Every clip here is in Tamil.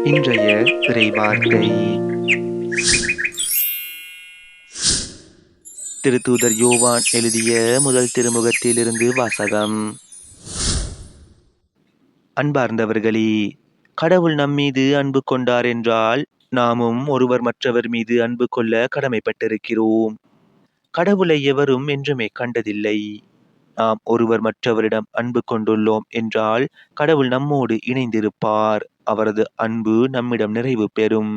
இன்றைய இறைவார்த்தை திருத்தூதர் யோவான் எழுதிய முதல் திருமுகத்திலிருந்து வாசகம். அன்பார்ந்தவர்களே, கடவுள் நம்மீது அன்பு கொண்டார் என்றால் நாமும் ஒருவர் மற்றவர் மீது அன்பு கொள்ள கடமைப்பட்டிருக்கிறோம். கடவுளை எவரும் என்றுமே கண்டதில்லை. நாம் ஒருவர் மற்றவரிடம் அன்பு கொண்டுள்ளோம் என்றால் கடவுள் நம்மோடு இணைந்திருப்பார். அவரது அன்பு நம்மிடம் நிறைவு பெறும்.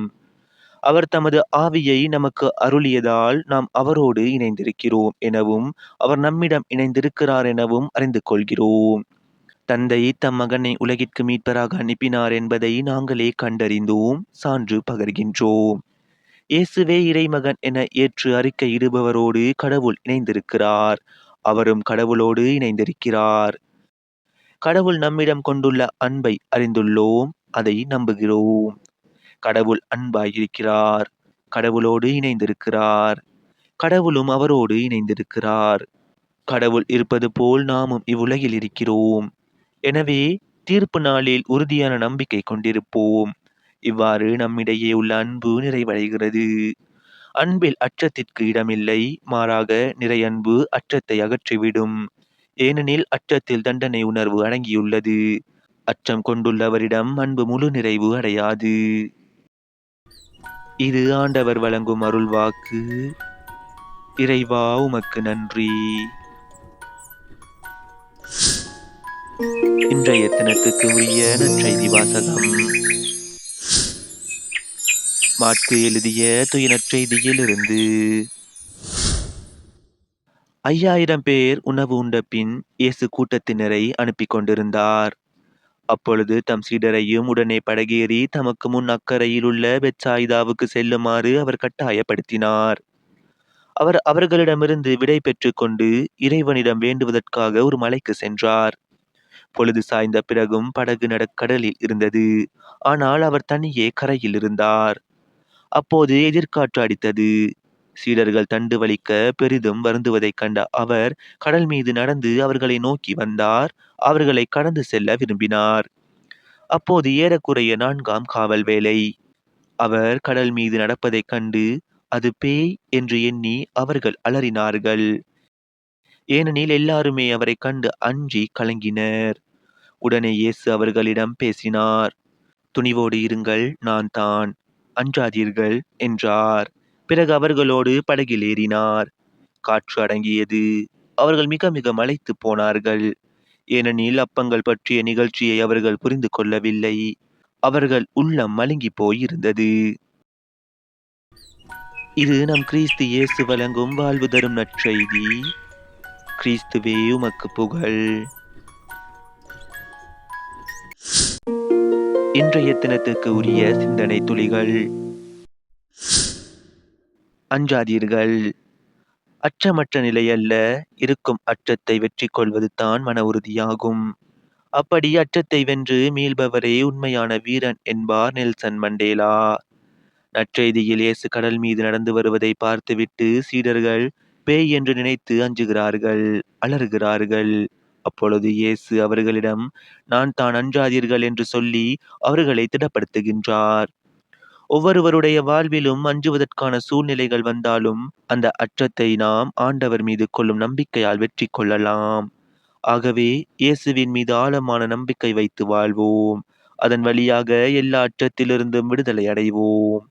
அவர் தமது ஆவியை நமக்கு அருளியதால் நாம் அவரோடு இணைந்திருக்கிறோம் எனவும் அவர் நம்மிடம் இணைந்திருக்கிறார் எனவும் அறிந்து கொள்கிறோம். தந்தை தம் மகனை உலகிற்கு மீட்பராக அனுப்பினார் என்பதை நாங்களே கண்டறிந்தோம், சான்று பகர்கின்றோம். இயேசுவே இறைமகன் என ஏற்று அறிக்கையிடுபவரோடு கடவுள் இணைந்திருக்கிறார். அவரும் கடவுளோடு இணைந்திருக்கிறார். கடவுள் நம்மிடம் கொண்டுள்ள அன்பை அறிந்துள்ளோம், அதை நம்புகிறோம். கடவுள் அன்பாயிருக்கிறார். கடவுளோடு இணைந்திருக்கிறார். கடவுளும் அவரோடு இணைந்திருக்கிறார். கடவுள் இருப்பது போல் நாமும் இவ்வுலகில் இருக்கிறோம். எனவே தீர்ப்பு நாளில் உறுதியான நம்பிக்கை கொண்டிருப்போம். இவ்வாறு நம்மிடையே உள்ள அன்பு நிறைவடைகிறது. அன்பில் அச்சத்திற்கு இடமில்லை, மாறாக நிறையன்பு அச்சத்தை அகற்றிவிடும். ஏனெனில் அச்சத்தில் தண்டனை உணர்வு அடங்கியுள்ளது. அச்சம் கொண்டுள்ளவரிடம் அன்பு முழு நிறைவு அடையாது. இது ஆண்டவர் வழங்கும் அருள்வாக்கு. இறைவா உமக்கு நன்றி. இன்றைய தினத்துக்கு உரிய நற்செய்தி வாசகம். மாற்கு எழுதிய தூய நற்செய்தியிலிருந்து. 5000 பேர் உணவு உண்ட பின் இயேசு கூட்டத்தினரை அனுப்பி கொண்டிருந்தார். அப்பொழுது தம் சீடரையும் உடனே படகேறி தமக்கு முன் அக்கறையில் உள்ள பெத்சாயிதாவுக்கு செல்லுமாறு அவர் கட்டாயப்படுத்தினார். அவர் அவர்களிடமிருந்து விடை பெற்று கொண்டு இறைவனிடம் வேண்டுவதற்காக ஒரு மலைக்கு சென்றார். பொழுது சாய்ந்த பிறகும் படகு கடலில் இருந்தது. ஆனால் அவர் தனியே கரையில் இருந்தார். அப்போது எதிர்காற்று அடித்தது. சீடர்கள் தண்டு வலிக்க பெரிதும் வருந்துவதைக் கண்ட அவர் கடல் மீது நடந்து அவர்களை நோக்கி வந்தார். அவர்களை கடந்து செல்ல விரும்பினார். அப்போது ஏறக்குறைய 4ஆம் காவல் வேளை. அவர் கடல் மீது நடப்பதைக் கண்டு அது பேய் என்று எண்ணி அவர்கள் அலறினார்கள். ஏனெனில் எல்லாருமே அவரை கண்டு அஞ்சி கலங்கினர். உடனே இயேசு அவர்களிடம் பேசினார். துணிவோடு இருங்கள், நான் தான், அஞ்சாதீர்கள் என்றார். பிறகு அவர்களோடு படகில் ஏறினார். காற்று அடங்கியது. அவர்கள் மிக மிக மலைத்து போனார்கள். ஏனெனில் அப்பங்கள் பற்றிய நிகழ்ச்சியை அவர்கள் புரிந்து கொள்ளவில்லை. அவர்கள் உள்ளம் மழுங்கி போயிருந்தது. இது நம் கிறிஸ்து இயேசு வழங்கும் வாழ்வு தரும் நற்செய்தி. கிறிஸ்துவே உமக்கு புகழ். இன்றைய தினத்துக்கு உரிய சிந்தனை துளிகள். அஞ்சாதீர்கள். அச்சமற்ற நிலை அல்ல, இருக்கும் அச்சத்தை வெற்றி கொள்வது தான் மன உறுதியாகும். அப்படி அச்சத்தை வென்று மீள்பவரே உண்மையான வீரன் என்பார் நெல்சன் மண்டேலா. நற்செய்தியில் இயேசு கடல் மீது நடந்து வருவதை பார்த்துவிட்டு சீடர்கள் பேய் என்று நினைத்து அஞ்சுகிறார்கள், அலறுகிறார்கள். அப்பொழுது இயேசு அவர்களிடம் நான் தான், அஞ்சாதீர்கள் என்று சொல்லி அவர்களை திடப்படுத்துகின்றார். ஒவ்வொருவருடைய வாழ்விலும் அஞ்சுவதற்கான சூழ்நிலைகள் வந்தாலும் அந்த அச்சத்தை நாம் ஆண்டவர் மீது கொள்ளும் நம்பிக்கையால் வெற்றி கொள்ளலாம். ஆகவே இயேசுவின் மீது ஆழமான நம்பிக்கை வைத்து வாழ்வோம். அதன் வழியாக எல்லா அச்சத்திலிருந்தும் விடுதலை அடைவோம்.